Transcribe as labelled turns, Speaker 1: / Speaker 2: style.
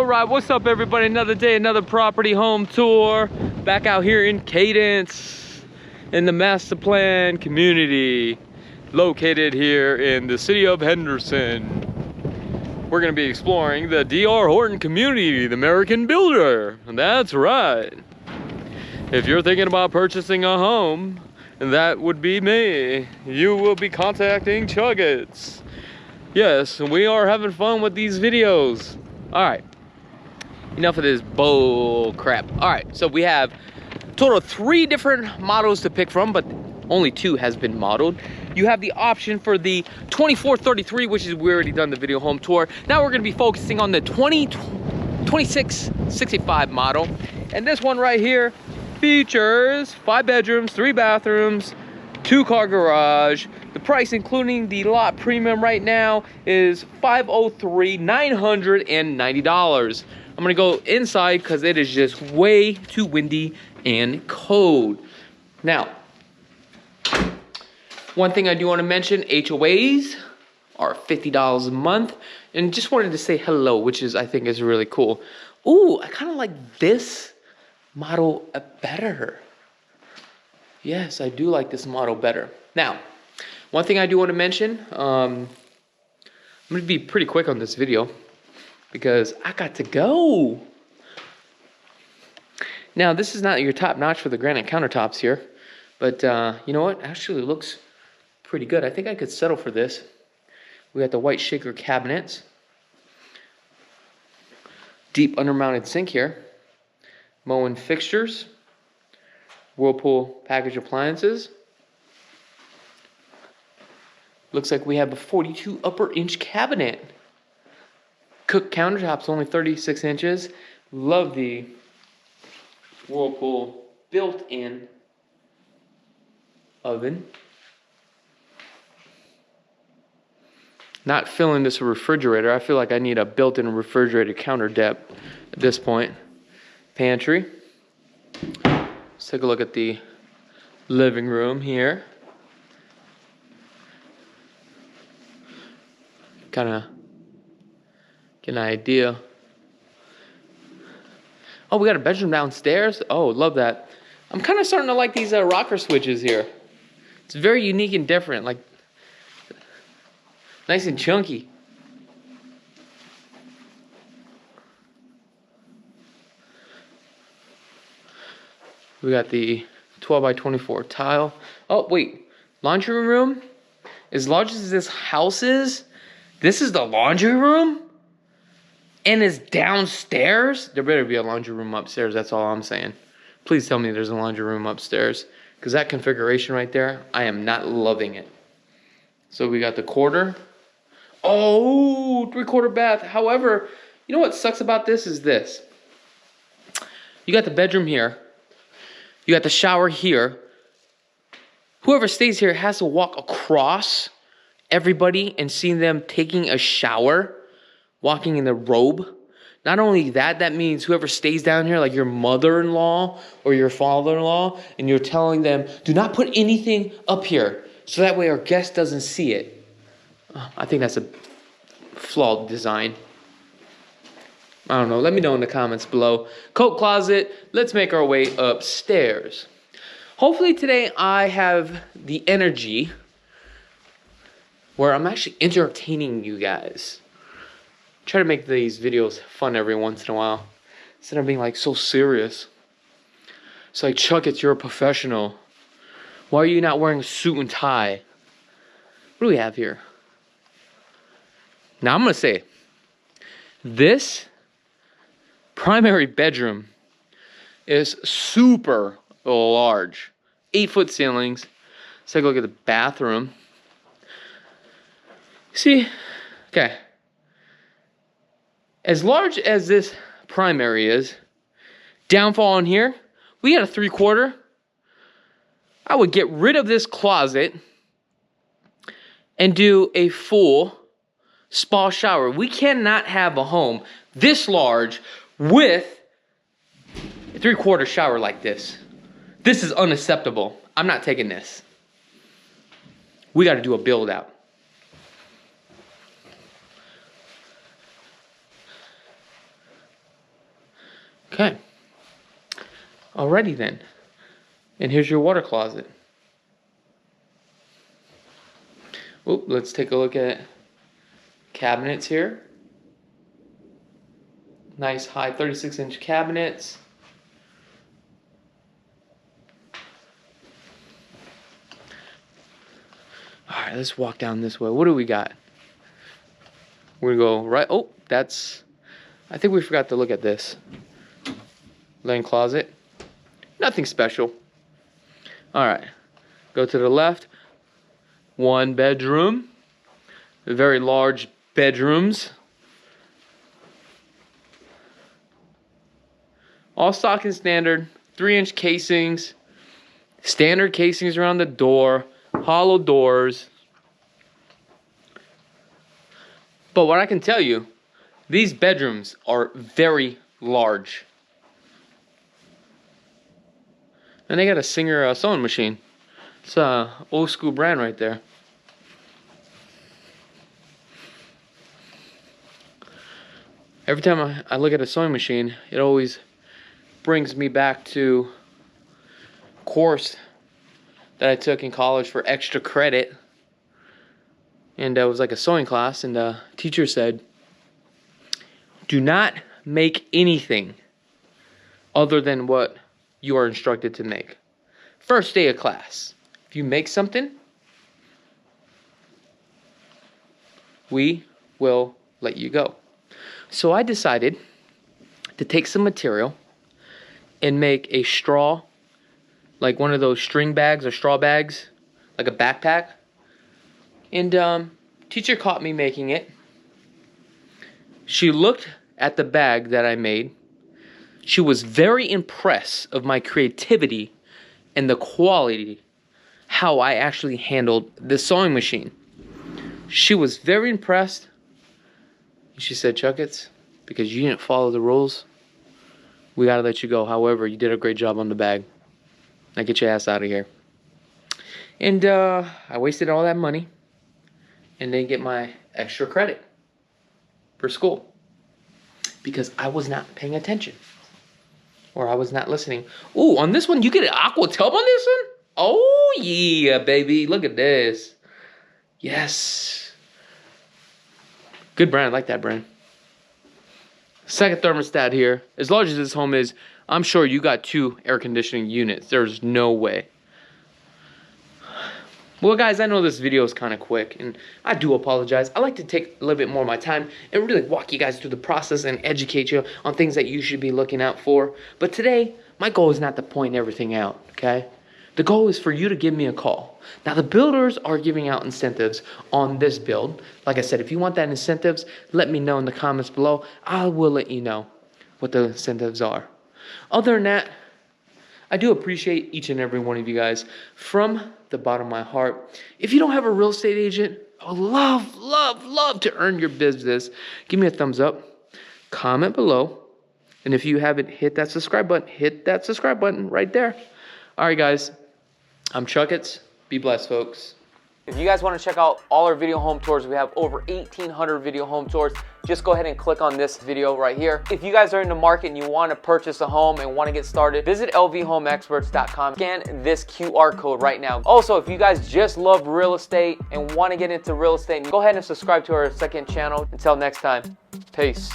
Speaker 1: All right, what's up everybody? Another day, another property home tour. Back out here in Cadence, in the master plan community, located here in the city of Henderson. We're gonna be exploring the DR Horton community, the American builder. That's right. If you're thinking about purchasing a home, that would be me. You will be contacting Chakits. Yes, we are having fun with these videos. All right, enough of this bull crap. All right, so we have a total of 3 different models to pick from, but only 2 has been modeled. You have the option for the 2433, which is we already done the video home tour. Now we're gonna be focusing on the 2665 model. And this one right here features 5 bedrooms, 3 bathrooms, 2-car garage. The price, including the lot premium right now, is $503,990. I'm gonna go inside because it is just way too windy and cold. Now, one thing I do want to mention, HOAs are $50 a month. And just wanted to say hello, which is, I think, is really cool. Ooh, I kind of like this model better. Yes, I do like this model better. Now, one thing I do want to mention, I'm going to be pretty quick on this video because I got to go. Now, this is not your top notch for the granite countertops here, but you know what? Actually looks pretty good. I think I could settle for this. We got the white shaker cabinets, deep undermounted sink here, Moen fixtures, Whirlpool package appliances. Looks like we have a 42 upper inch cabinet. Cook countertops only 36 inches. Love the Whirlpool built-in oven. Not feeling this refrigerator. I feel like I need a built-in refrigerator counter depth at this point. Pantry. Let's take a look at the living room here. Kind of get an idea. Oh, we got a bedroom downstairs. Oh, love that. I'm kind of starting to like these rocker switches here. It's very unique and different. Like, nice and chunky. We got the 12 by 24 tile. Oh, wait. Laundry room? As large as this house is, this is the laundry room? And it's downstairs? There better be a laundry room upstairs. That's all I'm saying. Please tell me there's a laundry room upstairs. Because that configuration right there, I am not loving it. So we got the quarter. Oh, 3/4 bath. However, you know what sucks about this is this. You got the bedroom here. You got the shower here. Whoever stays here has to walk across everybody and see them taking a shower, walking in the robe. Not only that, that means whoever stays down here, like your mother-in-law or your father-in-law, and you're telling them, do not put anything up here, so that way our guest doesn't see it. I think that's a flawed design. I don't know. Let me know in the comments below. Coat closet. Let's make our way upstairs. Hopefully today I have the energy where I'm actually entertaining you guys. Try to make these videos fun every once in a while, instead of being like so serious. It's like, Chakits, you're a professional. Why are you not wearing a suit and tie? What do we have here? Now I'm gonna say, this primary bedroom is super large. 8-foot ceilings. Let's take a look at the bathroom. See, okay. As large as this primary is, downfall in here, we got a 3/4. I would get rid of this closet and do a full spa shower. We cannot have a home this large with a 3/4 shower like this. This is unacceptable. I'm not taking this. We got to do a build out. Okay. Alrighty then. And here's your water closet. Oh, let's take a look at cabinets here. Nice high 36-inch cabinets. Alright, let's walk down this way. What do we got? We're gonna go right. Oh, that's. I think we forgot to look at this. Linen closet. Nothing special. Alright. Go to the left. One bedroom. Very large bedrooms. All stock and standard. 3-inch casings. Standard casings around the door. Hollow doors. But what I can tell you, these bedrooms are very large. And they got a Singer sewing machine. It's a old school brand right there. Every time I look at a sewing machine, it always brings me back to a course that I took in college for extra credit. And it was like a sewing class, and the teacher said, do not make anything other than what you are instructed to make. First day of class, if you make something, we will let you go. So I decided to take some material and make a straw, like one of those string bags or straw bags, like a backpack. And teacher caught me making it. She looked at the bag that I made. She was very impressed of my creativity and the quality, how I actually handled the sewing machine. She was very impressed. She said, Chakits, because you didn't follow the rules, we gotta let you go. However, you did a great job on the bag. Now get your ass out of here. And I wasted all that money and didn't get my extra credit for school because I was not paying attention or I was not listening. Ooh, on this one, you get an aqua tub on this one? Oh, yeah, baby. Look at this. Yes. Good brand. I like that brand. Second thermostat here. As large as this home is, I'm sure you got 2 air conditioning units. There's no way. Well, guys, I know this video is kind of quick, and I do apologize. I like to take a little bit more of my time and really walk you guys through the process and educate you on things that you should be looking out for. But today, my goal is not to point everything out, okay? The goal is for you to give me a call. Now, the builders are giving out incentives on this build. Like I said, if you want that incentives, let me know in the comments below. I will let you know what the incentives are. Other than that, I do appreciate each and every one of you guys from the bottom of my heart. If you don't have a real estate agent, I would love to earn your business. Give me a thumbs up, comment below, and if you haven't hit that subscribe button right there. All right, guys, I'm Chakits. Be blessed, folks. If you guys want to check out all our video home tours, we have over 1,800 video home tours. Just go ahead and click on this video right here. If you guys are in the market and you want to purchase a home and want to get started, visit lvhomeexperts.com. Scan this QR code right now. Also, if you guys just love real estate and want to get into real estate, go ahead and subscribe to our second channel. Until next time, peace.